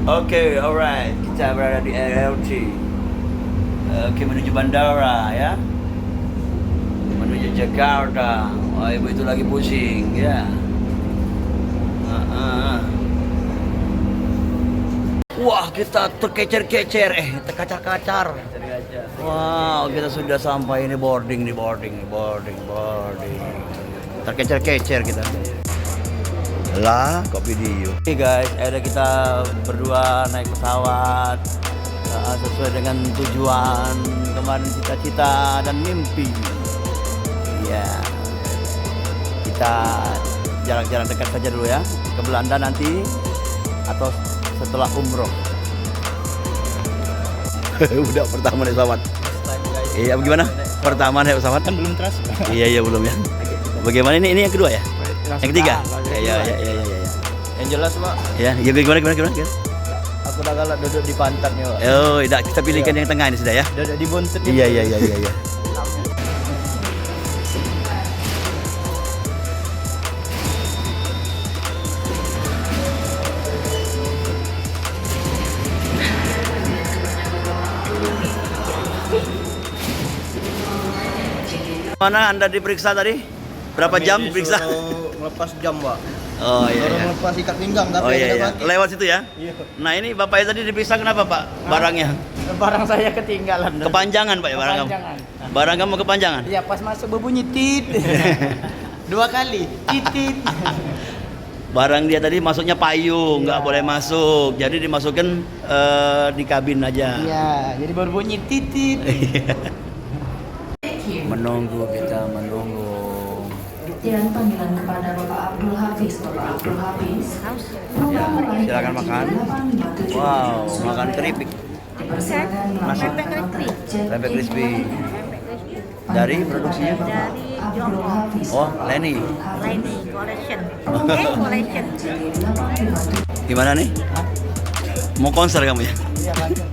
Oke, alright. Kita berada di LRT. Oke, menuju bandara ya. Menuju Jakarta. Oh, ibu itu lagi pusing ya. Wah, kita terkecer-kecer, terkacar-kacar. Wow, kita sudah sampai ini boarding. Terkecer-kecer kita. Lah, kok video? Oke guys, ada kita berdua naik pesawat sesuai dengan tujuan kemarin, cita-cita dan mimpi. Ya, kita jalan-jalan dekat saja dulu ya, ke Belanda nanti atau setelah umroh. Udah pertama naik pesawat. Iya, bagaimana? Pertama naik pesawat Kan belum terasa. Iya belum ya. Bagaimana ini yang kedua ya? Yang ketiga? Ya. Yang jelas, Pak. Ya gimana? Aku udah galak duduk di pantatnya, Pak. Oh, tidak, kita pilihkan yang tengah ini sudah ya. Duduk di bontot. Iya. Mana Anda diperiksa tadi? Berapa jam periksa? Melepas jam, Pak. Oh iya. Baru melepas ikat pinggang tapi Oh iya. tidak pakai. Lewat situ ya? Iya. Nah, ini Bapaknya tadi diperiksa kenapa, Pak? Barangnya. Barang saya ketinggalan. Kepanjangan, Pak ya, barang kamu. Kepanjangan. Barang kamu kepanjangan? Iya, pas masuk berbunyi tit. 2 kali. Titit. Barang dia tadi masuknya payung, nggak boleh masuk. Jadi dimasukkan di kabin aja. Iya, jadi baru bunyi titit. Menunggu. Dan panggilan kepada Bapak Abdul Hafiz. Bapak Abdul Hafiz. Ya, silakan makan. Wow, makan keripik. Nasi. Pempek crispy. Dari produksinya? Dari Jongkong. Oh, Leni. Lainnya collection. Oke, collection. Gimana nih? Mau konser kamu ya? Iya, lanjut.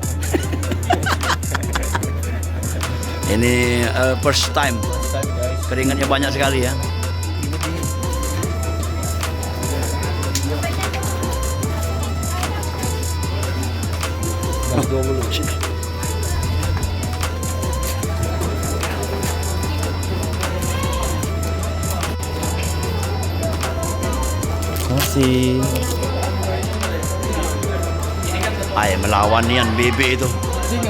Ini first time. Keringatnya banyak sekali ya. Kasih. Ay, melawan Nian BB itu.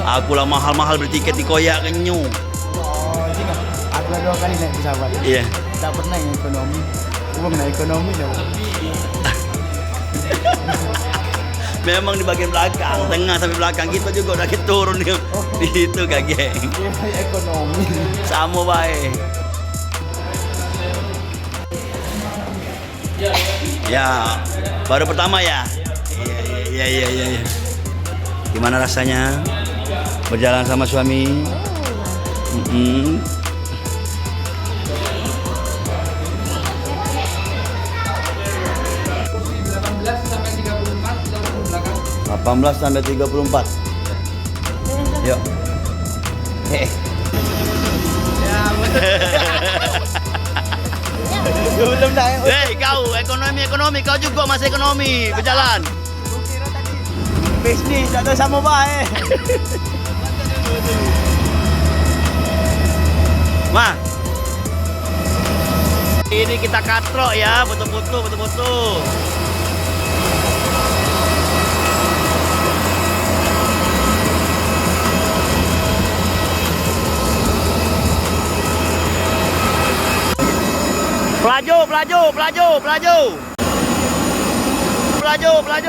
Aku lah mahal-mahal bertiket di koyak kenyu. Oh, ini kan. Aku udah 2 kali naik pesawat. Iya. Tak pernah yang ekonomi. Uang naik ekonomi dah. Memang di bagian belakang, tengah sampai belakang kita juga udah kita turun di itu kageng. Dia ekonomi. Sama baik. Ya, baru pertama ya. Iya. Gimana rasanya berjalan sama suami? 18 sampai 34. Yuk. Belum dah. Hei kau, ekonomi, kau juga masih ekonomi, berjalan. Kira tadi bisnis tak tahu sama baik. Ma. Ini kita katrok ya, foto-foto.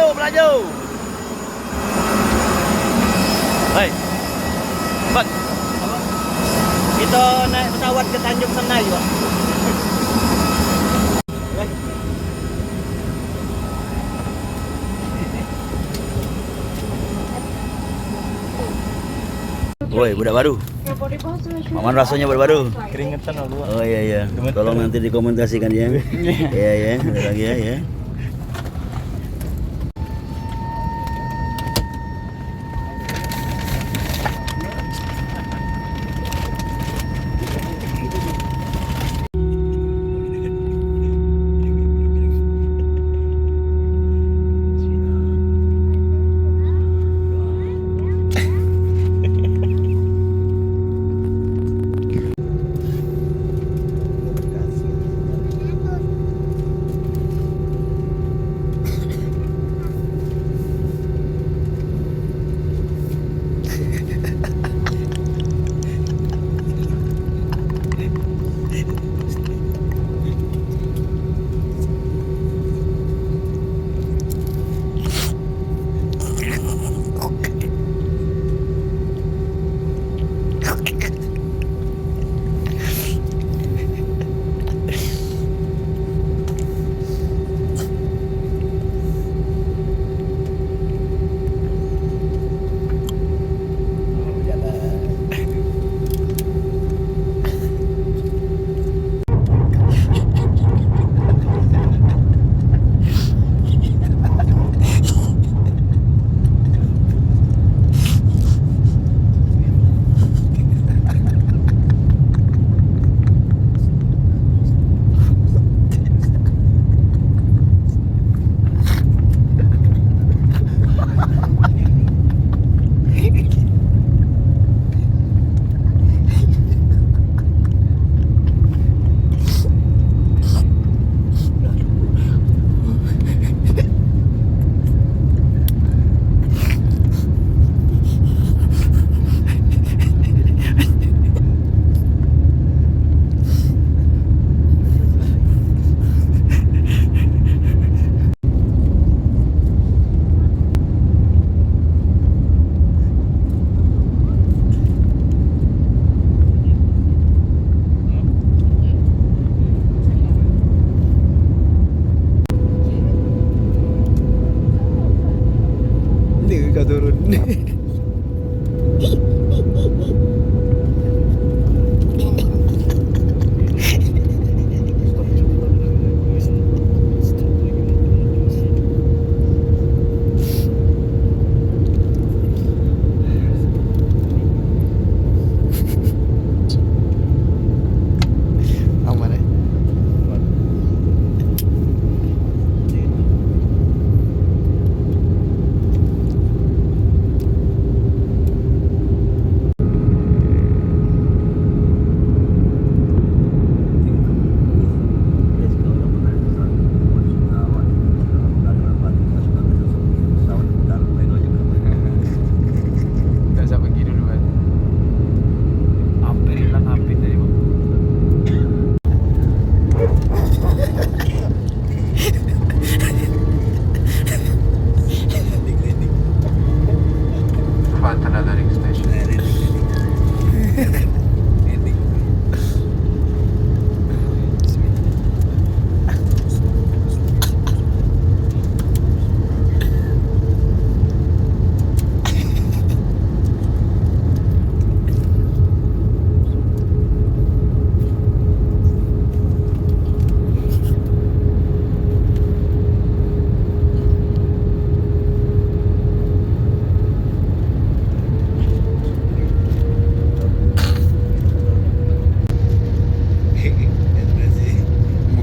Pelaju. Hei. Bak. Kita naik pesawat ke Tanjung Senai, Pak. Woi, budak baru. Maman rasanya budak baru. Keringetan aku. Oh iya. Tolong nanti dikomentasikan ya. Iya, ada lagi ya. kau turun. Aman ya? Gak usah pergi dulu kan. Hampir hilang hampir tadi bang. Fatana dari station.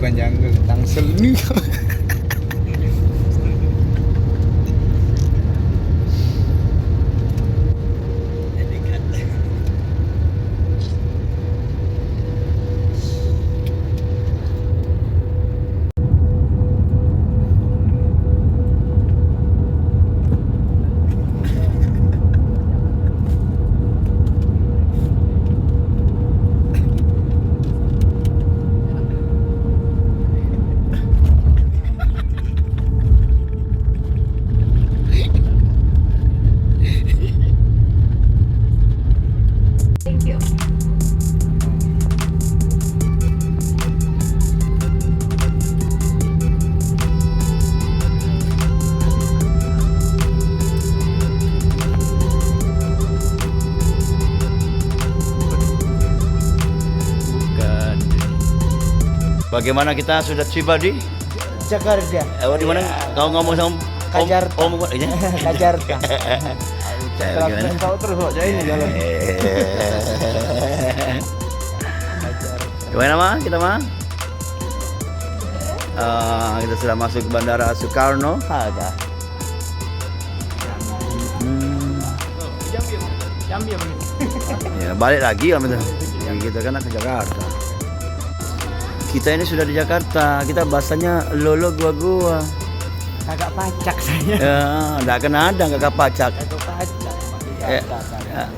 Bukan jungle, Tangsel nih. Thank you. Bukan. Bagaimana kita sudah tiba di? Jakarta. Di mana? Kau ngomong sama Kajarta. Om ini? Kajarta. Gimana? Kau terus kok jadi ini jalan. Gimana mah kita mah? Kita sudah masuk Bandara Soekarno Hatta. Jambi apa Ya, balik lagi om itu. Yang kita kan ke Jakarta. Kita ini sudah di Jakarta. Kita bahasanya lolo gua. Agak pacak saya. Ya, enggak kena ada enggak pacak. Agak pacak.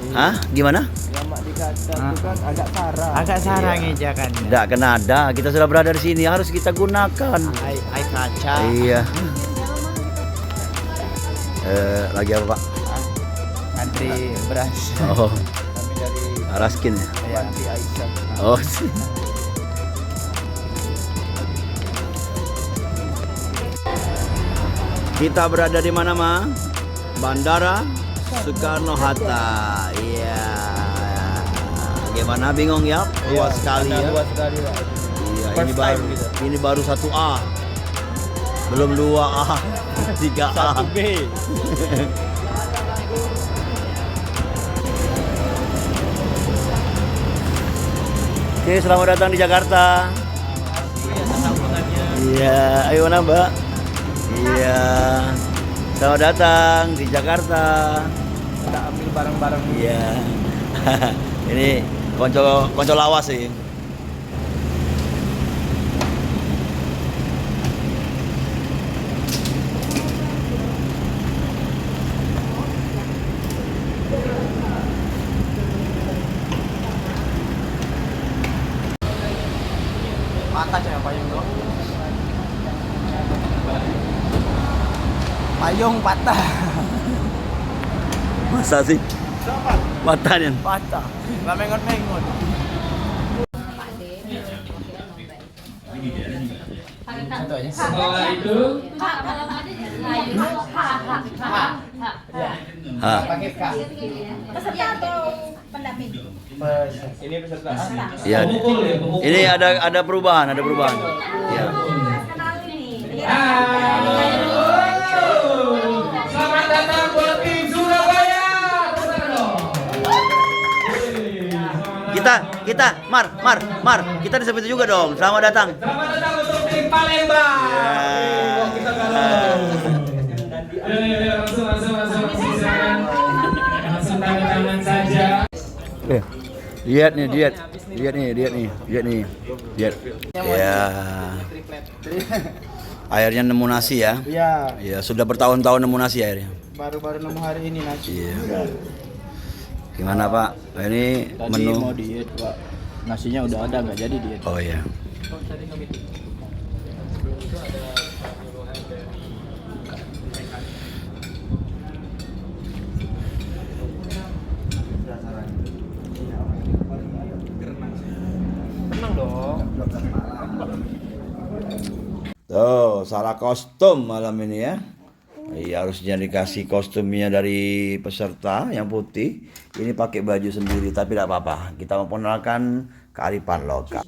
Gimana? Lama dikata itu kan agak sarang. Agak sarang ejakannya. Enggak kena ada. Kita sudah berada di sini harus kita gunakan. Ai kaca. Iya. Lagi apa, Pak? Antri beras. Oh, Kami dari Raskin ya. Panti Aisyah. Oh. Kita berada di mana, Ma? Bandara Soekarno Hatta. Iya. Bagaimana, bingung ya? Luas sekali ya. Luas sekali, Pak. Iya, First time kita. ini baru 1A. Belum 2A, 3A. 1B. Oke, selamat datang di Jakarta. Iya, ayo mana, Mbak? Iya. Selamat datang di Jakarta. Kita ambil barang-barang. Iya. Ini konco lawas sih. Patah saya payung dong. Payung patah. Masa sih? Patah nih. Patah. Lah mengon-mengon. Satu aja. Setelah itu Pak, kalau ada jadi Pak. Ah. Peserta atau pendamping? Ini peserta. Ya. Ini ada perubahan, ada perubahan. Ya. Selamat datang buat tim Surabaya. Kita, Mar, kita disebut juga dong. Selamat datang. Selamat datang untuk tim Palembang. Kita kalah. Langsung silakan. Langsung tanda tangan saja. Lihat nih. Ya. Akhirnya nemu nasi ya. Iya, Ya, sudah bertahun-tahun nemu nasi akhirnya. baru-baru 6 hari ini nasi. Iya. Gimana Pak? Ini Tadi menu. mau diet, Pak. Nasinya udah ada, nggak jadi diet. Oh iya. Tenang dong. Tuh, salah kostum malam ini ya. Iya, harusnya dikasih kostumnya dari peserta yang putih. Ini pakai baju sendiri, tapi tidak apa-apa. Kita memperkenalkan kearifan lokal.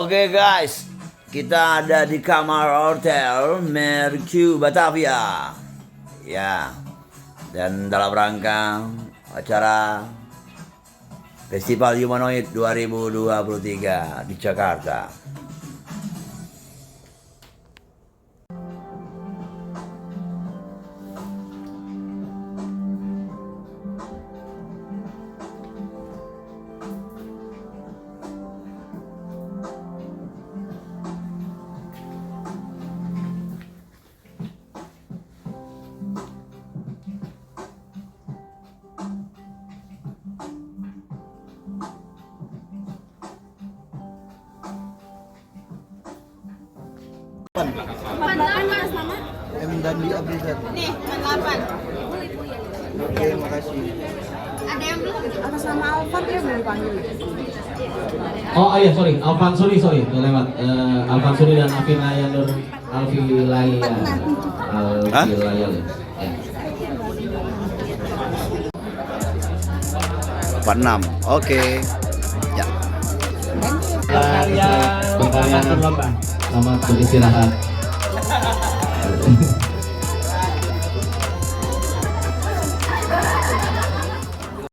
Oke guys, kita ada di kamar hotel Mercure Batavia. Ya, dan dalam rangka acara Festival Humanoid 2023 di Jakarta. M dan di Abrizat. Nih, 8. Oke, makasih. Ada yang belum? Atas nama Alfat ya belum dipanggil. Oh iya sorry, Alvan Suri udah lewat. Alvan Suri dan Afinaya Nur Alfilaya. Alfilaya. Ya. 46. Oke. Ya. Berkalian selamat beristirahat.